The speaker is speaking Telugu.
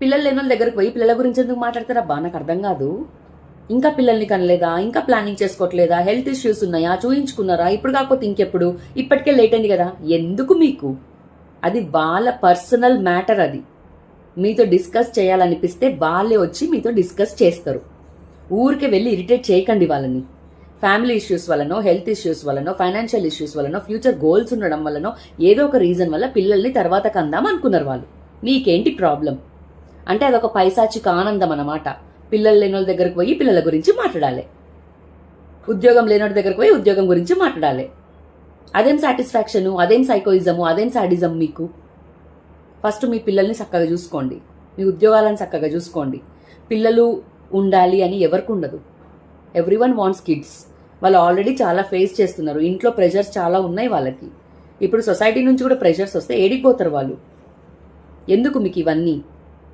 పిల్లలు లేని వాళ్ళ దగ్గరకు పోయి పిల్లల గురించి ఎందుకు మాట్లాడతారబ్బా? నాకు అర్థం కాదు. ఇంకా పిల్లల్ని కనలేదా? ఇంకా ప్లానింగ్ చేసుకోవట్లేదా? హెల్త్ ఇష్యూస్ ఉన్నాయా? చూయించుకున్నారా? ఇప్పుడు కాకపోతే ఇంకెప్పుడు? ఇప్పటికే లేట్ అయింది కదా. ఎందుకు మీకు? అది వాళ్ళ పర్సనల్ మ్యాటర్. అది మీతో డిస్కస్ చేయాలనిపిస్తే వాళ్ళే వచ్చి మీతో డిస్కస్ చేస్తారు. ఊరికే వెళ్ళి ఇరిటేట్ చేయకండి వాళ్ళని. ఫ్యామిలీ ఇష్యూస్ వల్లనో, హెల్త్ ఇష్యూస్ వల్లనో, ఫైనాన్షియల్ ఇష్యూస్ వల్లనో, ఫ్యూచర్ గోల్స్ ఉండడం వల్లనో, ఏదో ఒక రీజన్ వల్ల పిల్లల్ని తర్వాత కందాం అనుకున్నారు వాళ్ళు. మీకేంటి ప్రాబ్లం? అంటే అదొక పైశాచిక ఆనందం అన్నమాట. పిల్లలు లేని వాళ్ళ దగ్గరకు పోయి పిల్లల గురించి మాట్లాడాలి, ఉద్యోగం లేని దగ్గరకు పోయి ఉద్యోగం గురించి మాట్లాడాలి. అదేం సాటిస్ఫాక్షను, అదేం సైకోయిజము, అదేం సాడిజం మీకు? ఫస్ట్ మీ పిల్లల్ని చక్కగా చూసుకోండి, మీ ఉద్యోగాలను చక్కగా చూసుకోండి. పిల్లలు ఉండాలి అని ఎవరికి ఉండదు. Everyone wants kids. వాళ్ళు ఆల్రెడీ చాలా ఫేస్ చేస్తున్నారు. ఇంట్లో ప్రెషర్స్ చాలా ఉన్నాయి వాళ్ళకి. ఇప్పుడు సొసైటీ నుంచి కూడా ప్రెషర్స్ వస్తే ఏడిపోతారు వాళ్ళు. ఎందుకు మీకు ఇవన్నీ?